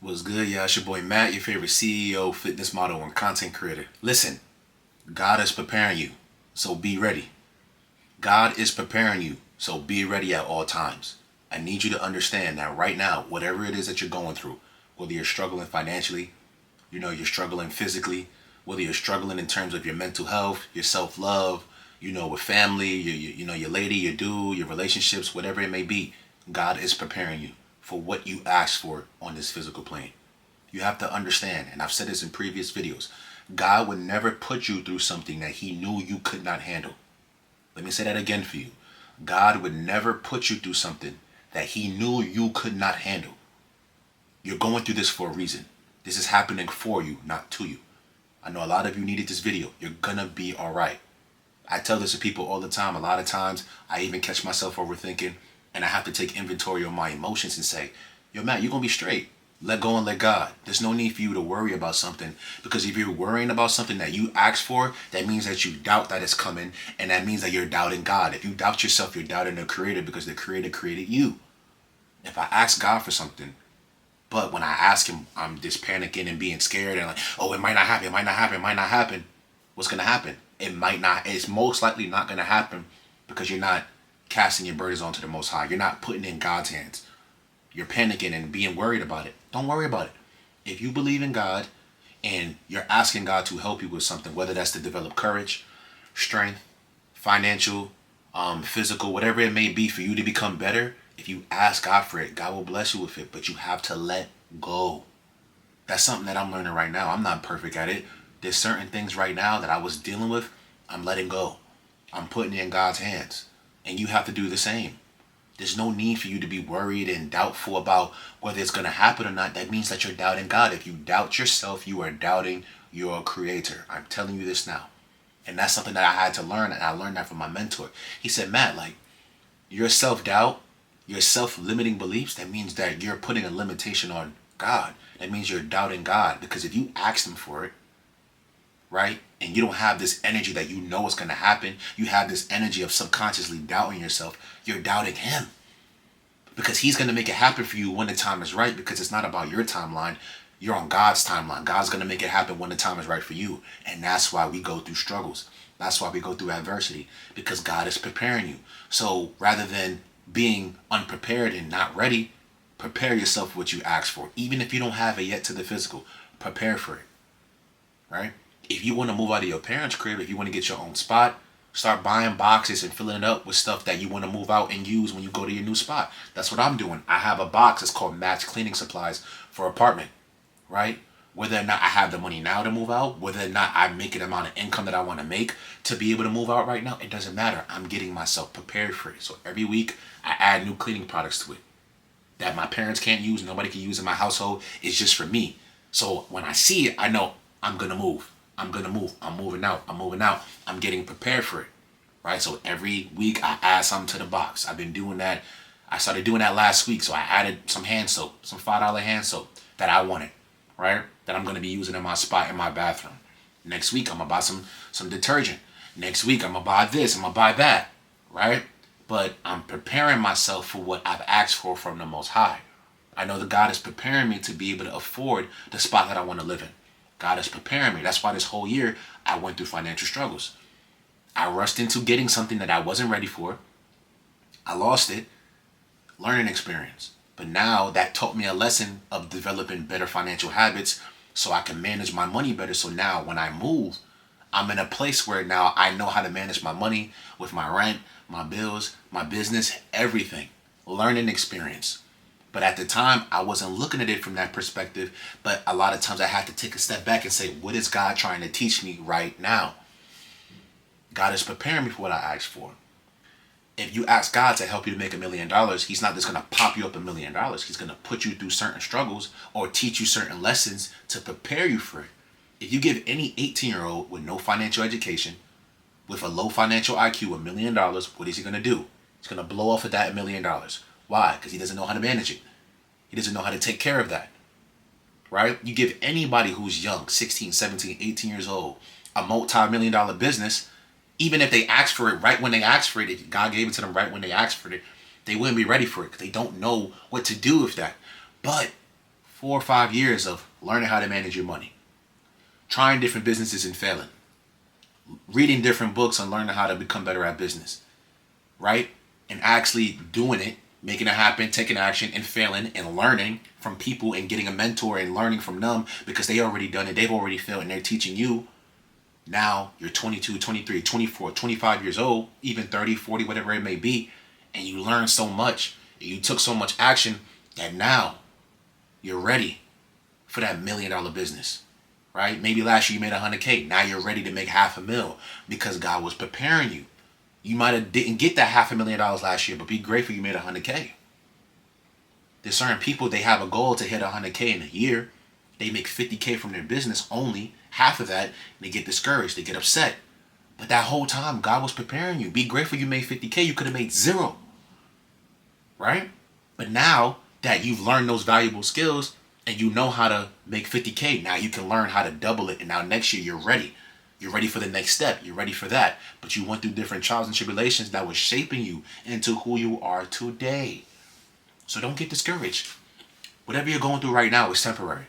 What's good, y'all? It's your boy Matt, your favorite CEO, fitness model, and content creator. Listen, God is preparing you, so be ready. God is preparing you, so be ready at all times. I need you to understand that right now, whatever it is that you're going through, whether you're struggling financially, you're struggling physically, whether you're struggling in terms of your mental health, your self-love, with family, your lady, your dude, your relationships, whatever it may be, God is preparing you for what you asked for on this physical plane. You have to understand, and I've said this in previous videos, God would never put you through something that he knew you could not handle. Let me say that again for you. God would never put you through something that he knew you could not handle. You're going through this for a reason. This is happening for you, not to you. I know a lot of you needed this video. You're gonna be all right. I tell this to people all the time. A lot of times I even catch myself overthinking, and I have to take inventory of my emotions and say, yo, Matt, you're gonna be straight. Let go and let God. There's no need for you to worry about something, because if you're worrying about something that you asked for, that means that you doubt that it's coming, and that means that you're doubting God. If you doubt yourself, you're doubting the Creator, because the Creator created you. If I ask God for something, but when I ask him, I'm just panicking and being scared and like, oh, it might not happen, it might not happen, it might not happen. What's gonna happen? It might not, it's most likely not gonna happen, because you're not casting your burdens onto the Most High. You're not putting it in God's hands. You're panicking and being worried about it. Don't worry about it. If you believe in God and you're asking God to help you with something, whether that's to develop courage, strength, financial, physical, whatever it may be, for you to become better, if you ask God for it, God will bless you with it. But you have to let go. That's something that I'm learning right now. I'm not perfect at it. There's certain things right now that I was dealing with, I'm letting go. I'm putting it in God's hands. And you have to do the same. There's no need for you to be worried and doubtful about whether it's going to happen or not. That means that you're doubting God. If you doubt yourself, you are doubting your Creator. I'm telling you this now. And that's something that I had to learn, and I learned that from my mentor. He said, Matt, like, your self-doubt, your self-limiting beliefs, that means that you're putting a limitation on God. That means you're doubting God. Because if you ask him for it, right, and you don't have this energy that you know is going to happen, you have this energy of subconsciously doubting yourself, you're doubting him. Because he's going to make it happen for you when the time is right, because it's not about your timeline. You're on God's timeline. God's going to make it happen when the time is right for you. And that's why we go through struggles. That's why we go through adversity, because God is preparing you. So rather than being unprepared and not ready, prepare yourself for what you asked for. Even if you don't have it yet to the physical, prepare for it, right? If you want to move out of your parents' crib, if you want to get your own spot, start buying boxes and filling it up with stuff that you want to move out and use when you go to your new spot. That's what I'm doing. I have a box. It's called Match Cleaning Supplies for apartment, right? Whether or not I have the money now to move out, whether or not I make an amount of income that I want to make to be able to move out right now, it doesn't matter. I'm getting myself prepared for it. So every week I add new cleaning products to it that my parents can't use, nobody can use in my household. It's just for me. So when I see it, I know I'm going to move. I'm going to move. I'm moving out. I'm moving out. I'm getting prepared for it, right? So every week I add something to the box. I've been doing that. I started doing that last week. So I added some hand soap, some $5 hand soap that I wanted, right? That I'm going to be using in my spot in my bathroom. Next week, I'm going to buy some detergent. Next week, I'm going to buy this. I'm going to buy that, right? But I'm preparing myself for what I've asked for from the Most High. I know that God is preparing me to be able to afford the spot that I want to live in. God is preparing me. That's why this whole year I went through financial struggles. I rushed into getting something that I wasn't ready for. I lost it. Learning experience. But now that taught me a lesson of developing better financial habits so I can manage my money better. So now when I move, I'm in a place where now I know how to manage my money with my rent, my bills, my business, everything. Learning experience. But at the time, I wasn't looking at it from that perspective. But a lot of times I had to take a step back and say, what is God trying to teach me right now? God is preparing me for what I asked for. If you ask God to help you to make $1 million, he's not just going to pop you up $1 million. He's going to put you through certain struggles or teach you certain lessons to prepare you for it. If you give any 18-year-old with no financial education, with a low financial IQ, $1 million, what is he going to do? He's going to blow off at that $1 million. Why? Because he doesn't know how to manage it. He doesn't know how to take care of that, right? You give anybody who's young, 16, 17, 18 years old, a multi-million dollar business, even if they ask for it right when they ask for it, if God gave it to them right when they asked for it, they wouldn't be ready for it because they don't know what to do with that. But 4 or 5 years of learning how to manage your money, trying different businesses and failing, reading different books and learning how to become better at business, right? And actually doing it, making it happen, taking action and failing and learning from people and getting a mentor and learning from them because they already done it. They've already failed and they're teaching you. Now you're 22, 23, 24, 25 years old, even 30, 40, whatever it may be. And you learned so much. And you took so much action that now you're ready for that $1 million business, right? Maybe last year you made $100K. Now you're ready to make $500,000 because God was preparing you. You might have didn't get that $500,000 last year, but be grateful you made $100K. There's certain people, they have a goal to hit $100K in a year. They make $50K from their business, only half of that, and they get discouraged, they get upset. But that whole time, God was preparing you. Be grateful you made $50K. You could have made $0, right? But now that you've learned those valuable skills and you know how to make $50K, now you can learn how to double it. And now next year you're ready. You're ready for the next step. You're ready for that. But you went through different trials and tribulations that was shaping you into who you are today. So don't get discouraged. Whatever you're going through right now is temporary.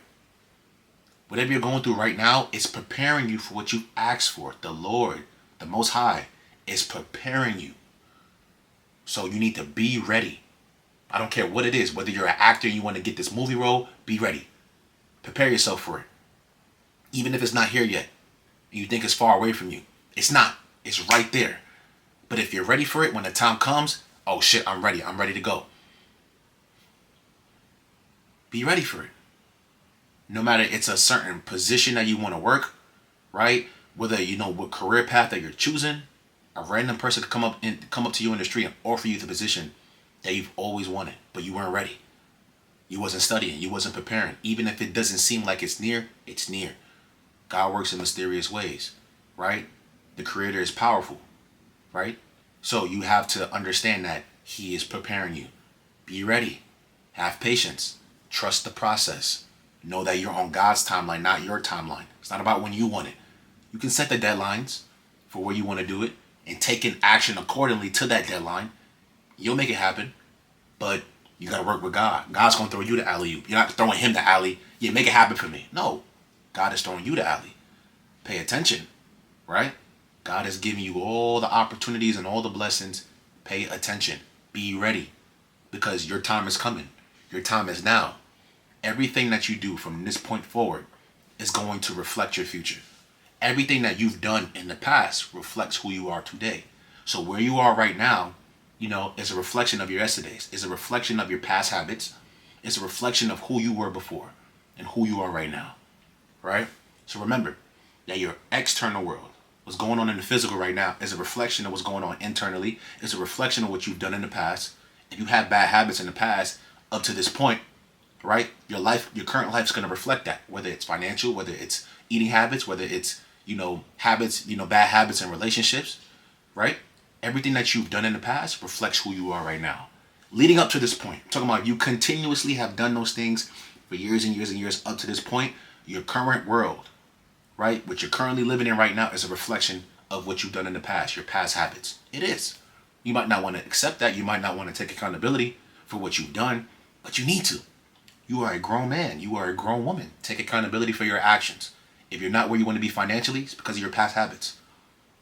Whatever you're going through right now is preparing you for what you asked for. The Lord, the Most High, is preparing you. So you need to be ready. I don't care what it is. Whether you're an actor and you want to get this movie role, be ready. Prepare yourself for it. Even if it's not here yet, and you think it's far away from you. It's not. It's right there. But if you're ready for it, when the time comes, oh shit, I'm ready. I'm ready to go. Be ready for it. No matter it's a certain position that you want to work, right? Whether you know what career path that you're choosing, a random person could come up to you in the street and offer you the position that you've always wanted, but you weren't ready. You wasn't studying. You wasn't preparing. Even if it doesn't seem like it's near, it's near. God works in mysterious ways, right? The Creator is powerful, right? So you have to understand that He is preparing you. Be ready. Have patience. Trust the process. Know that you're on God's timeline, not your timeline. It's not about when you want it. You can set the deadlines for where you want to do it and take an action accordingly to that deadline. You'll make it happen, but you got to work with God. God's going to throw you the alley-oop. You're not throwing Him the alley. Yeah, make it happen for me. No. God is throwing you the alley. Pay attention, right? God is giving you all the opportunities and all the blessings. Pay attention. Be ready because your time is coming. Your time is now. Everything that you do from this point forward is going to reflect your future. Everything that you've done in the past reflects who you are today. So where you are right now, is a reflection of your yesterdays. It's a reflection of your past habits. It's a reflection of who you were before and who you are right now. Right? So remember that your external world, what's going on in the physical right now, is a reflection of what's going on internally. It's a reflection of what you've done in the past. If you had bad habits in the past up to this point, right, your current life is going to reflect that. Whether it's financial, whether it's eating habits, whether it's, habits, bad habits in relationships, right? Everything that you've done in the past reflects who you are right now. Leading up to this point, I'm talking about you continuously have done those things for years and years and years up to this point. Your current world, right, what you're currently living in right now is a reflection of what you've done in the past, your past habits. It is. You might not want to accept that. You might not want to take accountability for what you've done, but you need to. You are a grown man. You are a grown woman. Take accountability for your actions. If you're not where you want to be financially, it's because of your past habits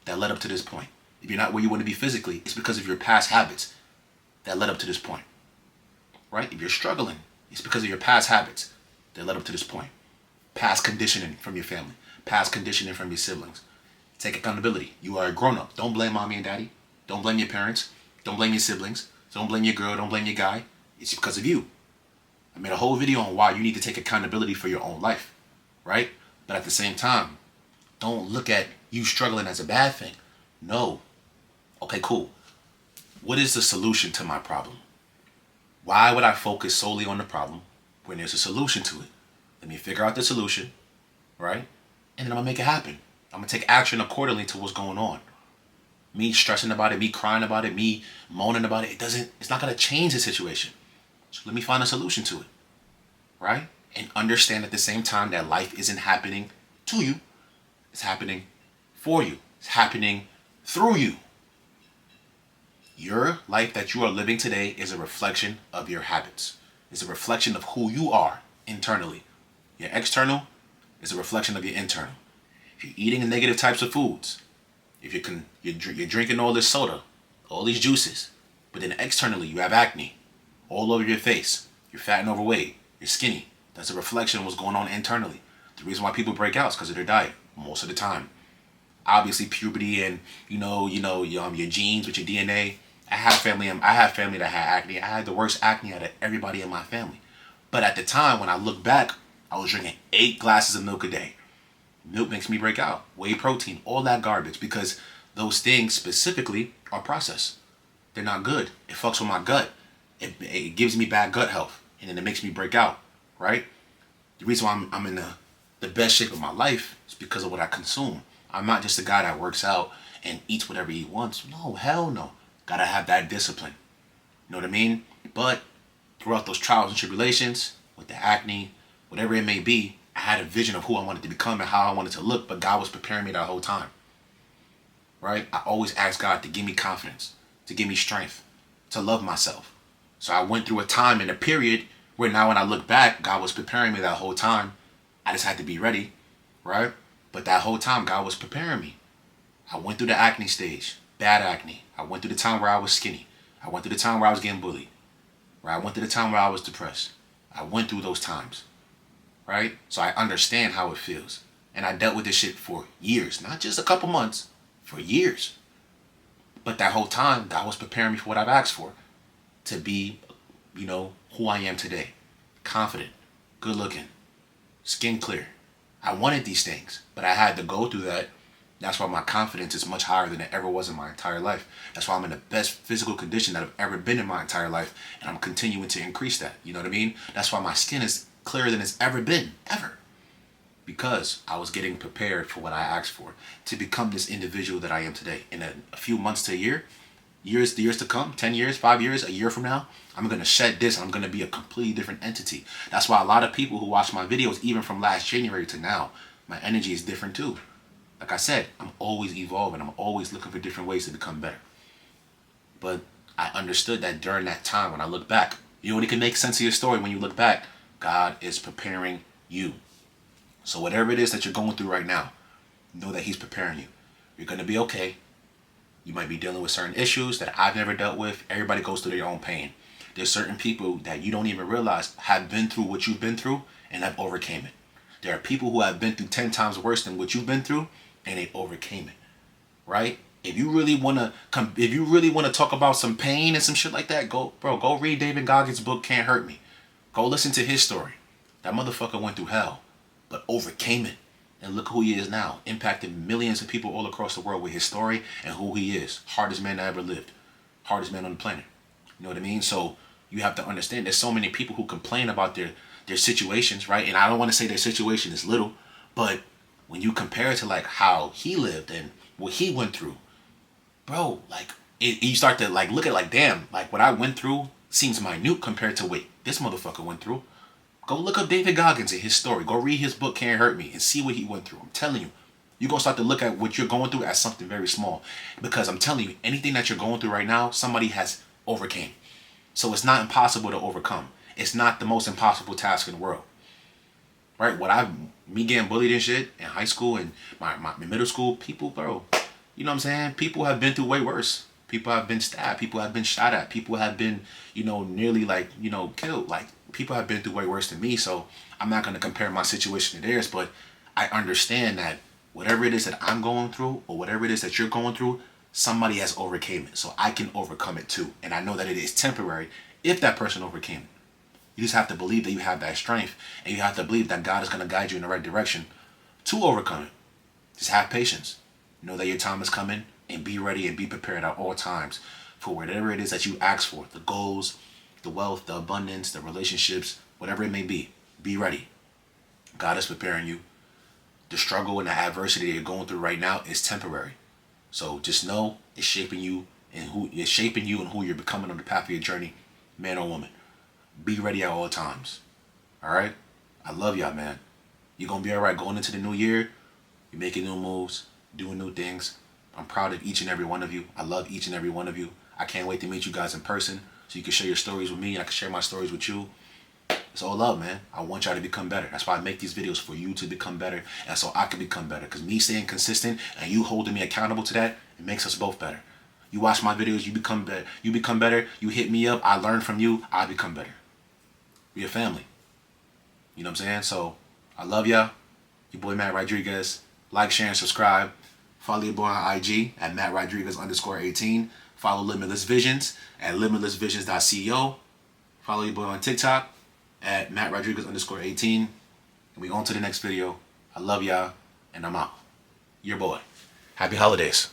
that led up to this point. If you're not where you want to be physically, it's because of your past habits that led up to this point. Right? If you're struggling, it's because of your past habits that led up to this point. Past conditioning from your family. Past conditioning from your siblings. Take accountability. You are a grown-up. Don't blame mommy and daddy. Don't blame your parents. Don't blame your siblings. Don't blame your girl. Don't blame your guy. It's because of you. I made a whole video on why you need to take accountability for your own life. Right? But at the same time, don't look at you struggling as a bad thing. No. Okay, cool. What is the solution to my problem? Why would I focus solely on the problem when there's a solution to it? Let me figure out the solution, right? And then I'm going to make it happen. I'm going to take action accordingly to what's going on. Me stressing about it, me crying about it, me moaning about it, it's not going to change the situation. So let me find a solution to it, right? And understand at the same time that life isn't happening to you. It's happening for you. It's happening through you. Your life that you are living today is a reflection of your habits. It's a reflection of who you are internally. Your external is a reflection of your internal. If you're eating negative types of foods, if you're drinking all this soda, all these juices, but then externally you have acne all over your face, you're fat and overweight, you're skinny, that's a reflection of what's going on internally. The reason why people break out is because of their diet most of the time. Obviously, puberty and your genes with your DNA. I have family that had acne. I had the worst acne out of everybody in my family. But at the time, when I look back, I was drinking 8 glasses of milk a day. Milk makes me break out. Whey protein, all that garbage, because those things specifically are processed. They're not good. It fucks with my gut. It gives me bad gut health, and then it makes me break out. Right? The reason why I'm in the best shape of my life is because of what I consume. I'm not just a guy that works out and eats whatever he wants. No, hell no. Gotta have that discipline. You know what I mean? But throughout those trials and tribulations, with the acne, whatever it may be, I had a vision of who I wanted to become and how I wanted to look, but God was preparing me that whole time. Right? I always asked God to give me confidence, to give me strength, to love myself. So I went through a time and a period where now when I look back, God was preparing me that whole time. I just had to be ready, right? But that whole time, God was preparing me. I went through the acne stage, bad acne. I went through the time where I was skinny. I went through the time where I was getting bullied. Right? I went through the time where I was depressed. I went through those times, right? So I understand how it feels. And I dealt with this shit for years, not just a couple months, for years. But that whole time, God was preparing me for what I've asked for. To be, who I am today. Confident, good looking, skin clear. I wanted these things, but I had to go through that. That's why my confidence is much higher than it ever was in my entire life. That's why I'm in the best physical condition that I've ever been in my entire life. And I'm continuing to increase that. You know what I mean? That's why my skin is clearer than it's ever been, ever. Because I was getting prepared for what I asked for. To become this individual that I am today. In a few months to a year, years to come, 10 years, 5 years, a year from now, I'm going to shed this. I'm going to be a completely different entity. That's why a lot of people who watch my videos, even from last January to now, my energy is different too. Like I said, I'm always evolving. I'm always looking for different ways to become better. But I understood that during that time, when I look back, you only can make sense of your story when you look back. God is preparing you. So whatever it is that you're going through right now, know that He's preparing you. You're going to be okay. You might be dealing with certain issues that I've never dealt with. Everybody goes through their own pain. There's certain people that you don't even realize have been through what you've been through and have overcame it. There are people who have been through 10 times worse than what you've been through and they overcame it. Right? If you really want to talk about some pain and some shit like that, go read David Goggins' book Can't Hurt Me. Go listen to his story. That motherfucker went through hell but overcame it. And look who he is now, impacting millions of people all across the world with his story and who he is. Hardest man that ever lived. Hardest man on the planet. You know what I mean? So you have to understand there's so many people who complain about their situations, right? And I don't want to say their situation is little, but when you compare it to like how he lived and what he went through, bro, like you start to like look at like, damn, like what I went through seems minute compared to what this motherfucker went through. Go look up David Goggins and his story. Go read his book, Can't Hurt Me, and see what he went through. I'm telling you, you're going to start to look at what you're going through as something very small. Because I'm telling you, anything that you're going through right now, somebody has overcame. So it's not impossible to overcome. It's not the most impossible task in the world. Right? Me getting bullied and shit in high school and my middle school, people, bro, you know what I'm saying? People have been through way worse. People have been stabbed. People have been shot at. People have been, nearly killed. Like, people have been through way worse than me, so I'm not going to compare my situation to theirs, but I understand that whatever it is that I'm going through or whatever it is that you're going through, somebody has overcame it, so I can overcome it too. And I know that it is temporary if that person overcame it. You just have to believe that you have that strength, and you have to believe that God is going to guide you in the right direction to overcome it. Just have patience. Know that your time is coming, and be ready and be prepared at all times for whatever it is that you ask for, the goals, the wealth, the abundance, the relationships, whatever it may be. Be ready. God is preparing you. The struggle and the adversity that you're going through right now is temporary. So just know it's shaping you and who you're becoming on the path of your journey, man or woman. Be ready at all times. All right? I love y'all, man. You're going to be all right going into the new year. You're making new moves, doing new things. I'm proud of each and every one of you. I love each and every one of you. I can't wait to meet you guys in person so you can share your stories with me and I can share my stories with you. It's all love, man. I want y'all to become better. That's why I make these videos, for you to become better, and so I can become better. Because me staying consistent and you holding me accountable to that, it makes us both better. You watch my videos, you become better. You become better. You hit me up, I learn from you, I become better. We're a family. You know what I'm saying? So I love y'all. Your boy Matt Rodriguez. Like, share, and subscribe. Follow your boy on IG at MattRodriguez_18. Follow Limitless Visions at limitlessvisions.co. Follow your boy on TikTok at MattRodriguez_18. And we on to the next video. I love y'all, and I'm out. Your boy. Happy holidays.